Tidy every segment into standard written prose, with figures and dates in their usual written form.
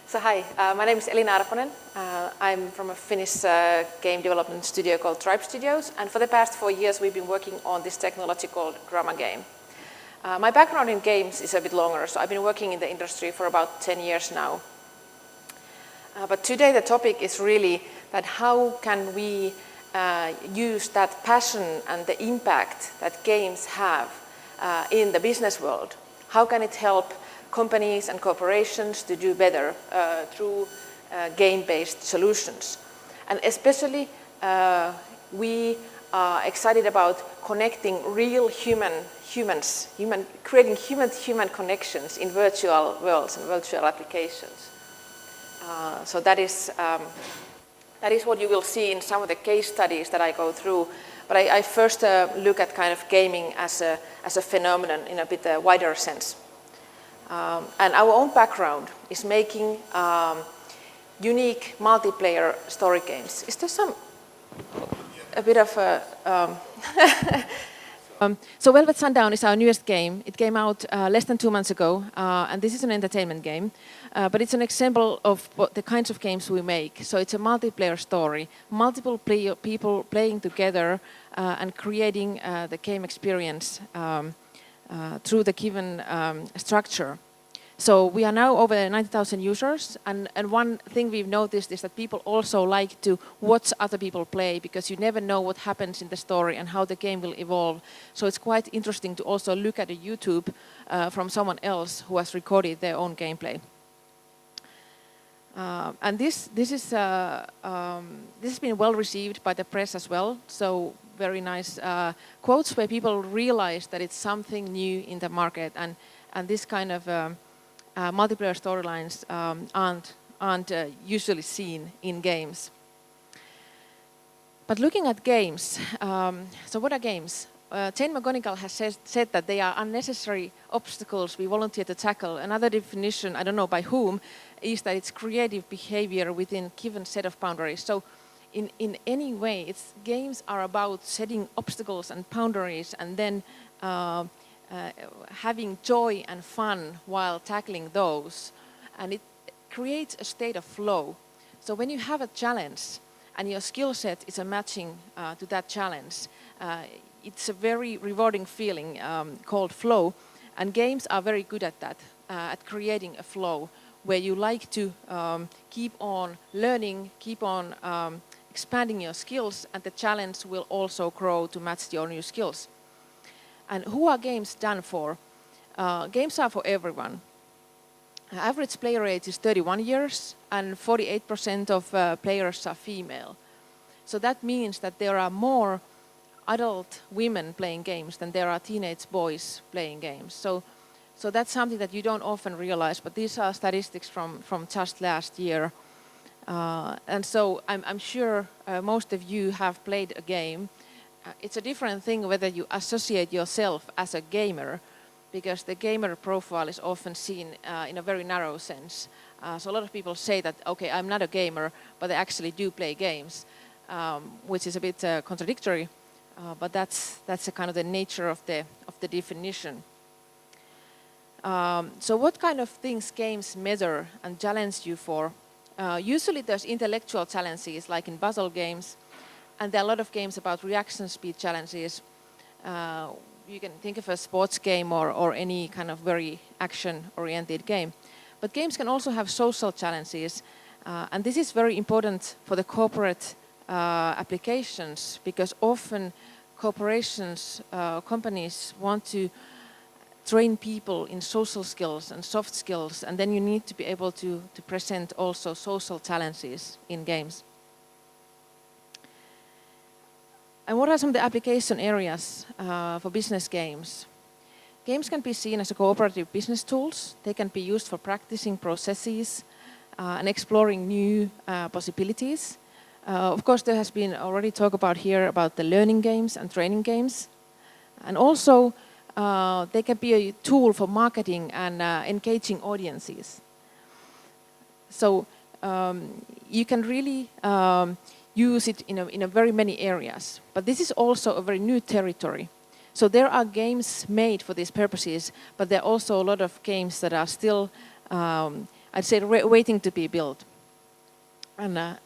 So hi, my name is Elina Arponen. I'm from a Finnish game development studio called Tribe Studios, and for the past 4 years we've been working on this technology called Dramagame. My background in games is a bit longer, so I've been working in the industry for about 10 years now. But today the topic is really that how can we use that passion and the impact that games have in the business world. How can it help companies and corporations to do better through game-based solutions? And especially we are excited about connecting real humans, creating human-to-human connections in virtual worlds and virtual applications. So that is what you will see in some of the case studies that I go through. But I first look at kind of gaming as a phenomenon in a bit wider sense. And our own background is making unique multiplayer story games. Is there a bit of a... So Velvet Sundown is our newest game. It came out less than 2 months ago, and this is an entertainment game. But it's an example of the kinds of games we make. So it's a multiplayer story, multiple people playing together and creating the game experience through the given structure. So we are now over 90,000 users, and one thing we've noticed is that people also like to watch other people play, because you never know what happens in the story and how the game will evolve. So it's quite interesting to also look at a YouTube from someone else who has recorded their own gameplay. And this has been well received by the press as well. So very nice quotes where people realize that it's something new in the market, and this kind of multiplayer storylines aren't usually seen in games. But looking at games, so what are games? Jane McGonigal has said that they are unnecessary obstacles we volunteer to tackle. Another definition, I don't know by whom, is that it's creative behavior within a given set of boundaries. So in any way, games are about setting obstacles and boundaries and then having joy and fun while tackling those. And it creates a state of flow. So when you have a challenge and your skill set is a matching to that challenge, it's a very rewarding feeling called flow. And games are very good at that, at creating a flow where you like to keep on learning, keep on expanding your skills, and the challenge will also grow to match your new skills. And who are games done for? Games are for everyone. Average player age is 31 years, and 48% of players are female. So that means that there are more adult women playing games than there are teenage boys playing games. So that's something that you don't often realize, but these are statistics from just last year. And so I'm sure most of you have played a game. It's a different thing whether you associate yourself as a gamer, because the gamer profile is often seen in a very narrow sense. So a lot of people say that, okay, I'm not a gamer, but they actually do play games, which is a bit contradictory, but that's a kind of the nature of the definition. So what kind of things games measure and challenge you for? Usually there's intellectual challenges, like in puzzle games, and there are a lot of games about reaction speed challenges. You can think of a sports game or any kind of very action-oriented game. But games can also have social challenges, and this is very important for the corporate applications, because often corporations, companies want to train people in social skills and soft skills, and then you need to be able to present also social challenges in games. And what are some of the application areas for business games? Games can be seen as a cooperative business tools. They can be used for practicing processes and exploring new possibilities. Of course, there has been already talk about the learning games and training games. And also, they can be a tool for marketing and engaging audiences. So you can really use it in a very many areas. But this is also a very new territory. So there are games made for these purposes, but there are also a lot of games that are still I'd say waiting to be built. And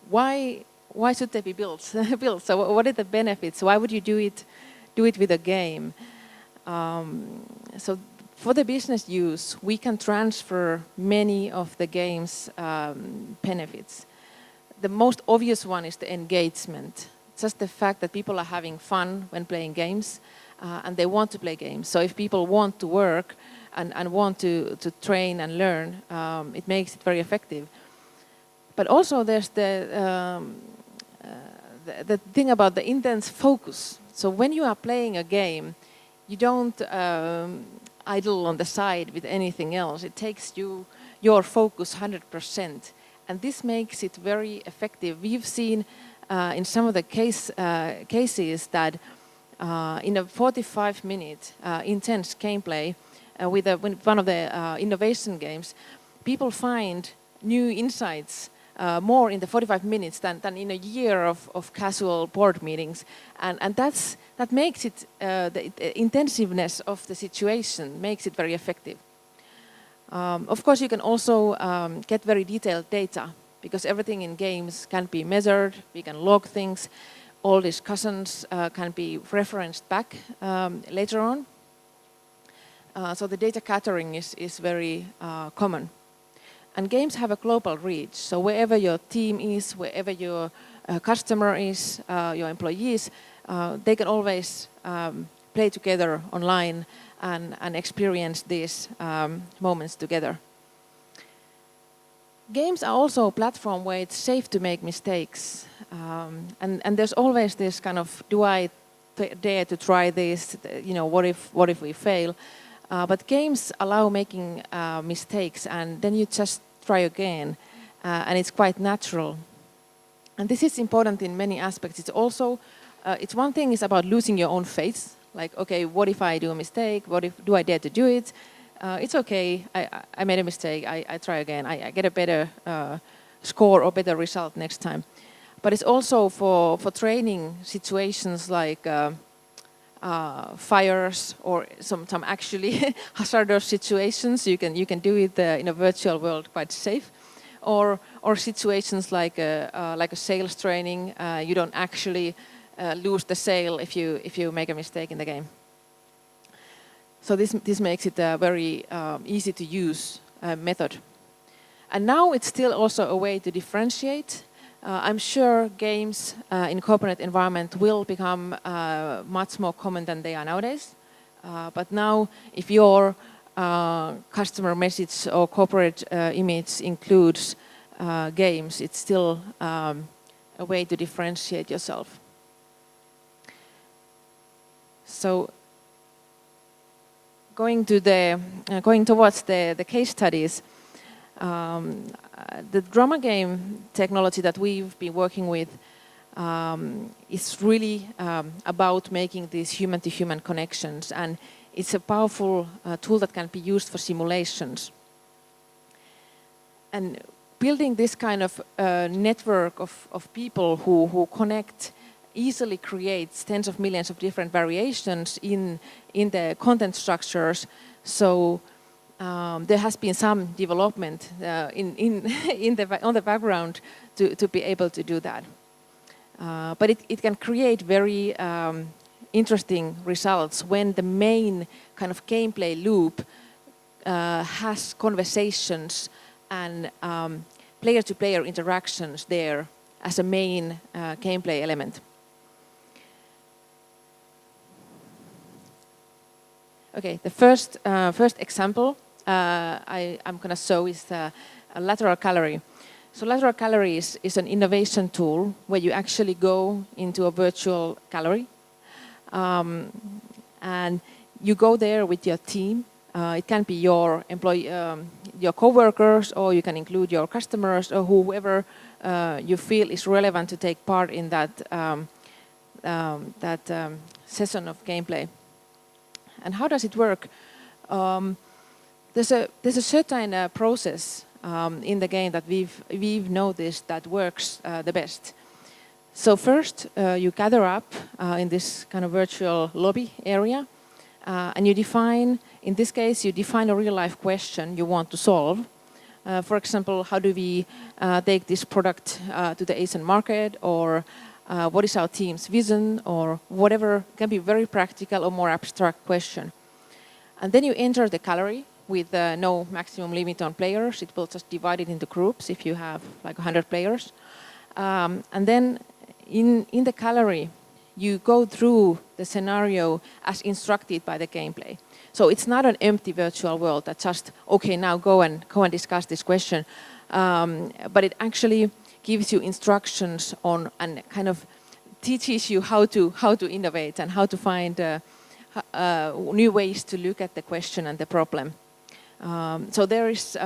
why should they be built? So what are the benefits? Why would you do it with a game? So for the business use, we can transfer many of the game's benefits. The most obvious one is the engagement. Just the fact that people are having fun when playing games and they want to play games. So if people want to work and want to train and learn, it makes it very effective. But also there's the thing about the intense focus. So when you are playing a game, you don't idle on the side with anything else. It takes your focus 100%. And this makes it very effective. We've seen in some of the cases that in a 45-minute intense gameplay with one of the innovation games, people find new insights more in the 45 minutes than in a year of casual board meetings. And that makes it, the intensiveness of the situation makes it very effective. Of course, you can also get very detailed data because everything in games can be measured, we can log things, all discussions can be referenced back later on. So the data gathering is very common. And games have a global reach, so wherever your team is, wherever your customer is, your employees, they can always play together online and experience these moments together. Games are also a platform where it's safe to make mistakes. And there's always this kind of, do I dare to try this? You know, what if we fail? But games allow making mistakes, and then you just try again, and it's quite natural. And this is important in many aspects. It's also, it's one thing is about losing your own faith. Like, okay, what if I do a mistake? Do I dare to do it? It's okay, I made a mistake, I try again. I get a better score or better result next time. But it's also for training situations like fires or some actually hazardous situations. You can do it in a virtual world quite safe. Or situations like a sales training. You don't actually lose the sale if you make a mistake in the game. So this makes it a very easy to use method. And now it's still also a way to differentiate. I'm sure games in corporate environment will become much more common than they are nowadays. But now if your customer message or corporate image includes games, it's still a way to differentiate yourself. So going towards the case studies, the Dramagame technology that we've been working with is really about making these human-to-human connections, and it's a powerful tool that can be used for simulations. And building this kind of network of people who connect easily creates tens of millions of different variations in the content structures. So there has been some development on the background to be able to do that. But it can create very interesting results when the main kind of gameplay loop has conversations and player-to-player interactions there as a main gameplay element. Okay, the first example I'm going to show is a lateral gallery. So lateral gallery is an innovation tool where you actually go into a virtual gallery and you go there with your team. It can be your employee, your co-workers, or you can include your customers or whoever you feel is relevant to take part in that session of gameplay. And how does it work? There's a certain process in the game that we've noticed that works the best. So first, you gather up in this kind of virtual lobby area, and you define, in this case, you define a real-life question you want to solve. For example, how do we take this product to the Asian market, or what is our team's vision, or whatever. It can be very practical or more abstract question. And then you enter the gallery with no maximum limit on players. It will just divide it into groups if you have like 100 players. And then in the gallery, you go through the scenario as instructed by the gameplay. So it's not an empty virtual world that just, okay, now go and discuss this question. But it actually gives you instructions on and kind of teaches you how to innovate and how to find new ways to look at the question and the problem. So there is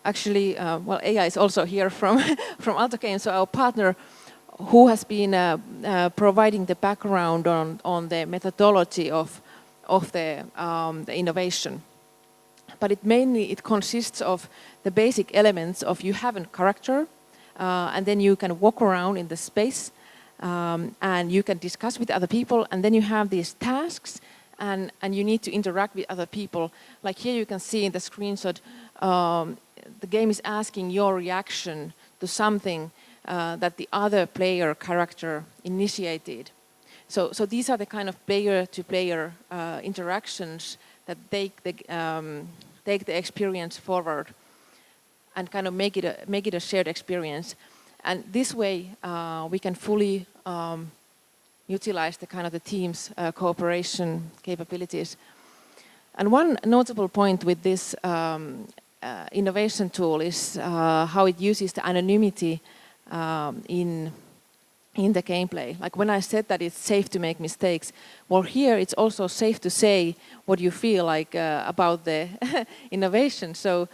actually, well, AI is also here from ARPONEN, so our partner who has been providing the background on the methodology of the innovation. But it consists of the basic elements of you have a character, and then you can walk around in the space, and you can discuss with other people, and then you have these tasks, and you need to interact with other people. Like here you can see in the screenshot, the game is asking your reaction to something that the other player character initiated. So these are the kind of player-to-player interactions that take the experience forward and kind of make it a shared experience. And this way we can fully utilize the kind of the team's cooperation capabilities. And one notable point with this innovation tool is how it uses the anonymity in the gameplay. Like when I said that it's safe to make mistakes, well, here it's also safe to say what you feel like about the innovation. So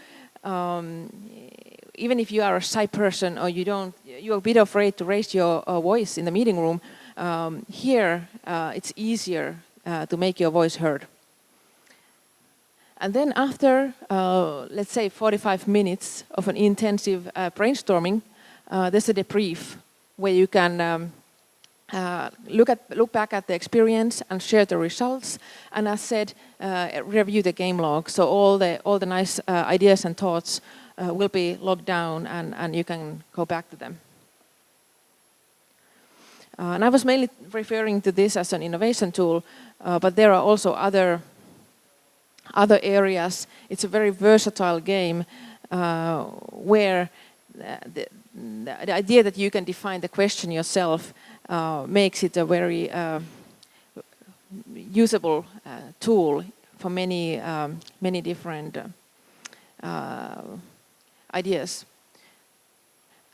even if you are a shy person or you're a bit afraid to raise your voice in the meeting room, here it's easier to make your voice heard. And then after, let's say 45 minutes of an intensive brainstorming, there's a debrief where you can look back at the experience and share the results. And as said, review the game log. So all the nice ideas and thoughts will be logged down, and you can go back to them. And I was mainly referring to this as an innovation tool, but there are also other areas. It's a very versatile game where the idea that you can define the question yourself makes it a very usable tool for many different ideas.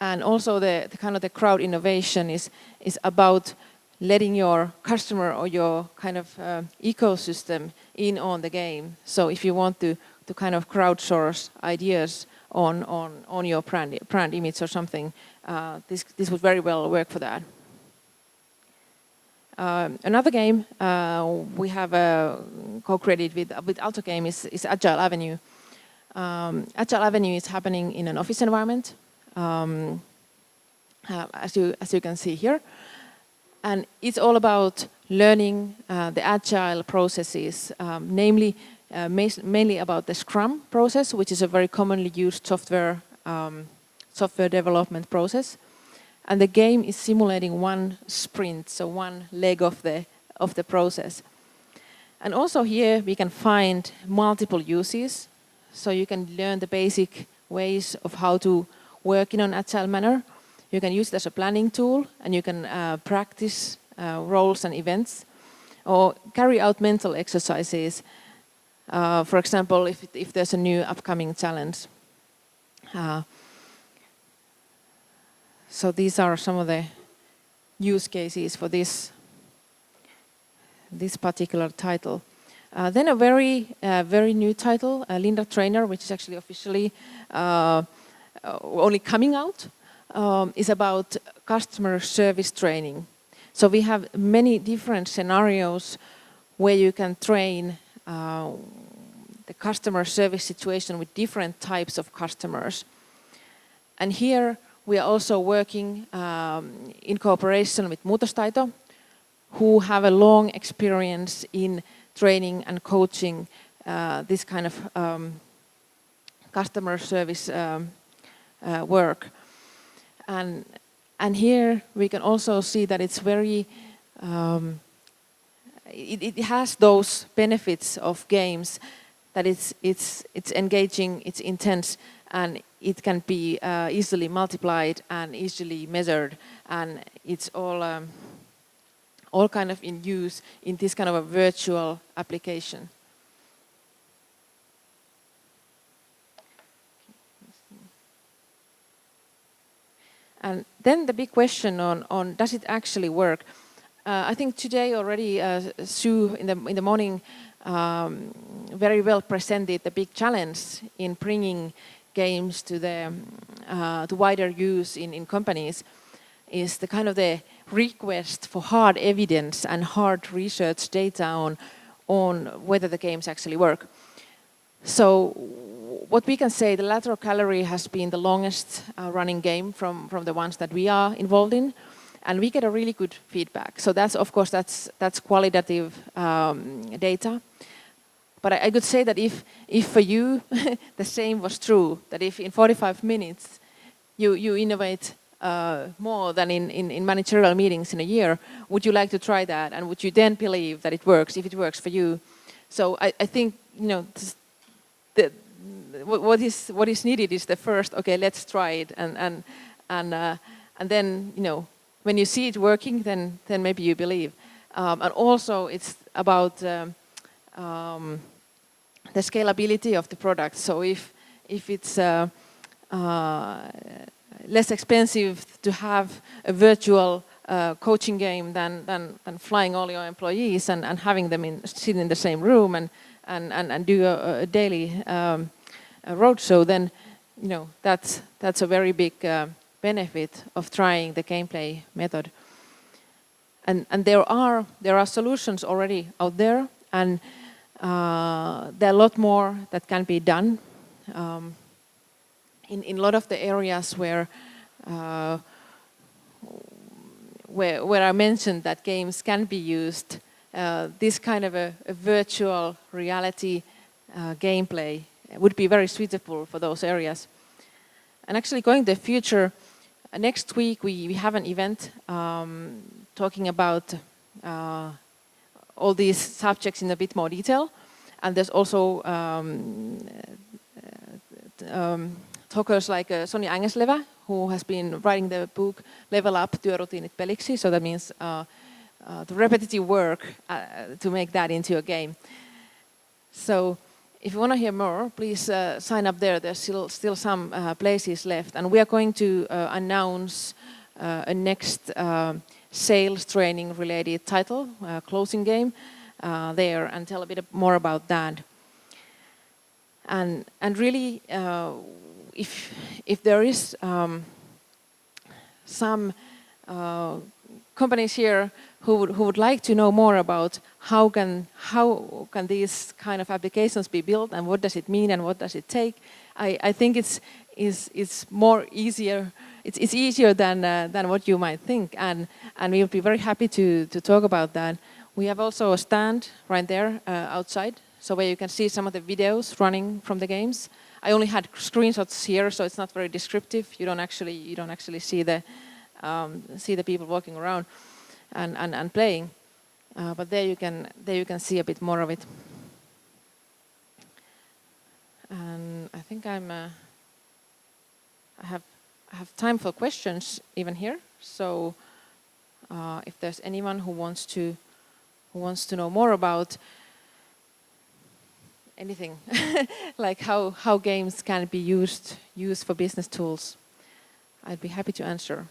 And also the kind of the crowd innovation is about letting your customer or your kind of ecosystem in on the game. So if you want to kind of crowdsource ideas on your brand image or something, this would very well work for that. Another game we have co-created with Altogame is Agile Avenue. Agile Avenue is happening in an office environment, as you can see here. And it's all about learning the agile processes, namely mainly about the Scrum process, which is a very commonly used software development process. And the game is simulating one sprint, so one leg of the process. And also here we can find multiple uses, so you can learn the basic ways of how to work in an agile manner. You can use it as a planning tool, and you can practice roles and events, or carry out mental exercises. For example, if there's a new upcoming challenge. So these are some of the use cases for this particular title. Then a very new title, Linda Trainer, which is actually officially only coming out, is about customer service training. So we have many different scenarios where you can train the customer service situation with different types of customers. And here we are also working in cooperation with Muutostaito, who have a long experience in training and coaching this kind customer service work. And here we can also see that it's very, it has those benefits of games, that it's engaging, it's intense, and it can be easily multiplied and easily measured, and it's all kind of in use in this kind of a virtual application. And then the big question on does it actually work? I think today already Sue in the morning very well presented the big challenge in bringing games to the to wider use in companies, is the kind of the request for hard evidence and hard research data on whether the games actually work. So what we can say, the Lateral Gallery has been the longest running game from the ones that we are involved in, and we get a really good feedback. So that's, of course, that's qualitative data. But I could say that if for you the same was true, that if in 45 minutes you innovate more than in managerial meetings in a year, would you like to try that? And would you then believe that it works, if it works for you? So I think, you know, what is needed is the first, okay, let's try it, and then, you know, when you see it working, then maybe you believe. And also it's about the scalability of the product. So if it's less expensive to have a virtual coaching game than flying all your employees and having them sit in the same room and do a daily roadshow, then, you know, that's a very big benefit of trying the gameplay method. And there are solutions already out there, and there are a lot more that can be done in a lot of the areas where I mentioned that games can be used. This kind of a virtual reality gameplay would be very suitable for those areas. And actually, going to the future, next week we have an event talking about all these subjects in a bit more detail. And there's also talkers like Sonja Angesleva, who has been writing the book Level Up Työrutiinit peliksi. So that means the repetitive work to make that into a game. So if you want to hear more, please sign up there. There's still some places left. And we are going to announce a next sales training related title, closing game, there, and tell a bit more about that. And really, if there is some companies here who would like to know more about how can these kind of applications be built, and what does it mean, and what does it take, I think it's more easier. It's easier than what you might think, and we would be very happy to talk about that. We have also a stand right there outside, so where you can see some of the videos running from the games. I only had screenshots here, so it's not very descriptive. You don't actually see the people walking around and playing, but there you can see a bit more of it. And I think I have time for questions even here. So if there's anyone who wants to know more about anything, like how games can be used for business tools, I'd be happy to answer.